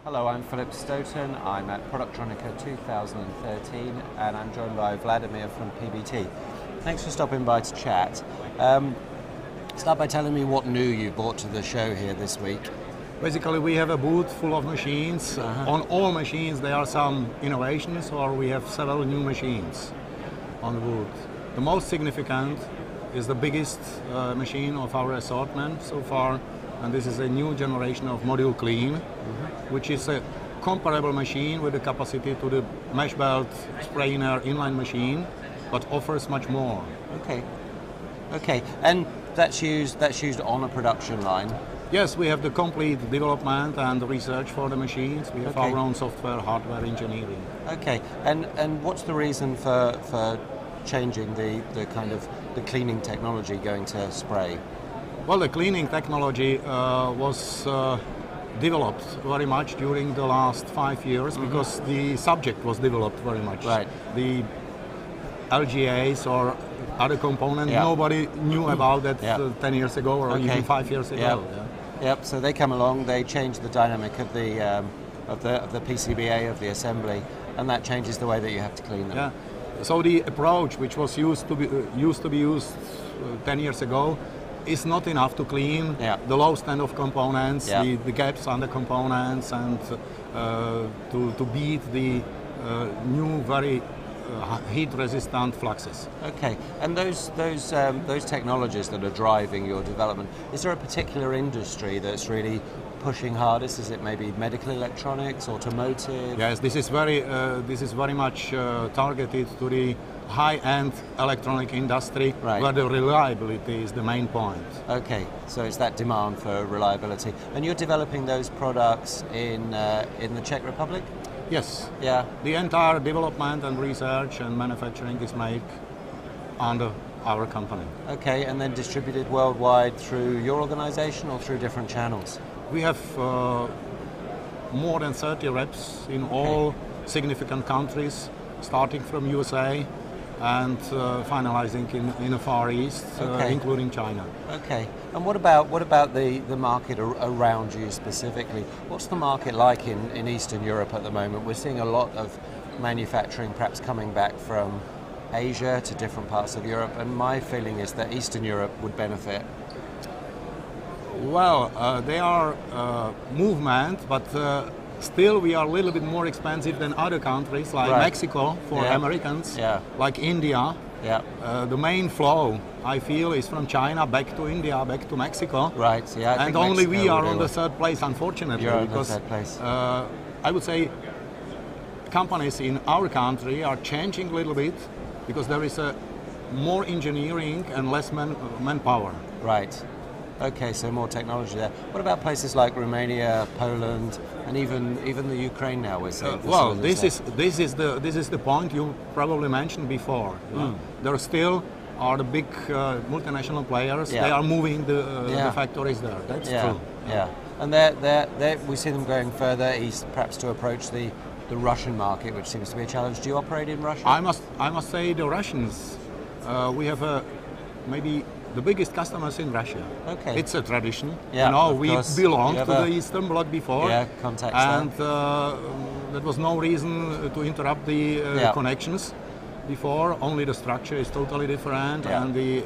Hello, I'm Philip Stoten. I'm at Productronica 2013 and I'm joined by Vladimir from PBT. Thanks for stopping by to chat. Start by telling me what new you brought to the show here this week. Basically, we have a booth full of machines. On all machines there are some innovations, or we have several new machines on the booth. The most significant is the biggest machine of our assortment so far, and this is a new generation of module clean, which is a comparable machine with the capacity to the mesh belt spray inner inline machine, but offers much more. Okay, and that's used on a production line. Yes, we have the complete development and research for the machines. We have our own software, hardware engineering. Okay, and what's the reason for changing the kind of the cleaning technology going to spray? Well, the cleaning technology was developed very much during the last 5 years because the subject was developed very much. Right. The LGAs or other components, nobody knew about that 10 years ago or even 5 years ago. Yep. So they come along, they change the dynamic of the PCBA of the assembly, and that changes the way that you have to clean them. Yeah. So the approach, which was used to be used 10 years ago, is not enough to clean the low stand of components, the gaps on the components, and to beat the new very heat-resistant fluxes. Okay, and those technologies that are driving your development, is there a particular industry that's really pushing hardest? Is it maybe medical electronics, automotive? Yes, this is very much targeted to the high-end electronic industry, where the reliability is the main point. Okay, so it's that demand for reliability, and you're developing those products in the Czech Republic? Yes. Yeah. The entire development and research and manufacturing is made under our company. Okay, and then distributed worldwide through your organization or through different channels? We have more than 30 reps in all significant countries, starting from USA and finalizing in the Far East, including China. Okay, and what about the market around you specifically? What's the market like in Eastern Europe at the moment? We're seeing a lot of manufacturing perhaps coming back from Asia to different parts of Europe, and my feeling is that Eastern Europe would benefit. Well, they are movement, but still we are a little bit more expensive than other countries like Mexico for Americans, like India. The main flow, I feel, is from China back to India, back to Mexico. Right, yeah. And only we are on the third place, unfortunately. You're on the third place. I would say companies in our country are changing a little bit because there is more engineering and less manpower. Right. Okay, so more technology there. What about places like Romania, Poland, and even the Ukraine now? We're seeing. Well, this is the point you probably mentioned before. There still are the big multinational players. They are moving the factories there. That's true. Yeah, and we see them going further east, perhaps to approach the Russian market, which seems to be a challenge. Do you operate in Russia? I must say the Russians. We have maybe the biggest customers in Russia. Okay. It's a tradition. Yeah, we belonged to the Eastern Bloc before. Yeah, contacts and there was no reason to interrupt the connections before. Only the structure is totally different and the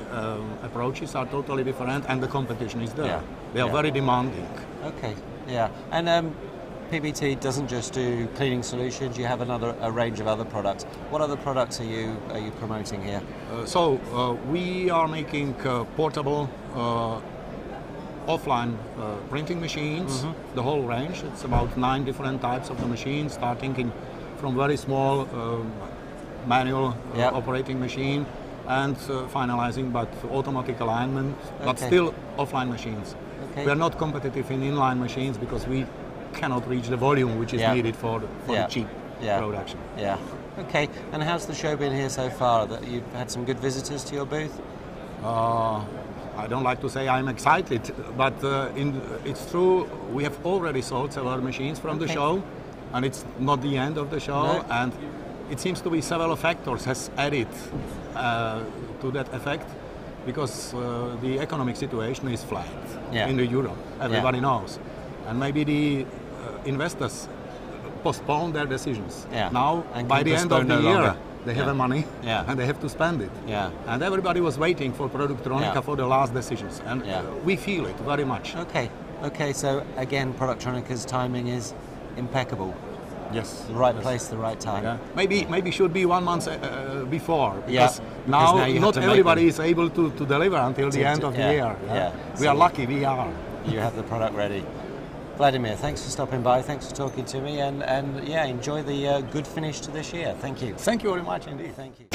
approaches are totally different, and the competition is there. They are very demanding. Okay, yeah. And PBT doesn't just do cleaning solutions, you have a range of other products. What other products are you promoting here? We are making portable offline printing machines, the whole range. It's about 9 different types of the machines, starting from very small manual operating machine and finalizing but automatic alignment, but still offline machines. Okay. We are not competitive in inline machines because we cannot reach the volume which is needed for the cheap production. Yeah. Okay. And how's the show been here so far? That you've had some good visitors to your booth? I don't like to say I'm excited, but it's true. We have already sold several machines from the show, and it's not the end of the show. And it seems to be several factors has added to that effect, because the economic situation is flat in the Europe. Everybody knows. And maybe the investors postpone their decisions. Yeah. Now, And by can the end of postpone the no year, longer. they have Yeah. the money Yeah. and they have to spend it. Yeah. And everybody was waiting for Productronica Yeah. for the last decisions, and Yeah. we feel it very much. Okay. So again, Productronica's timing is impeccable. Yes. The right Yes. place, the right time. Yeah. Maybe should be 1 month before, Yeah, because because now now you have not to make everybody them. is able to deliver until the end of the year. Yeah. We So are lucky, we are. You have the product ready. Vladimir, thanks for stopping by. Thanks for talking to me, and yeah, enjoy the good finish to this year. Thank you. Thank you very much indeed. Thank you.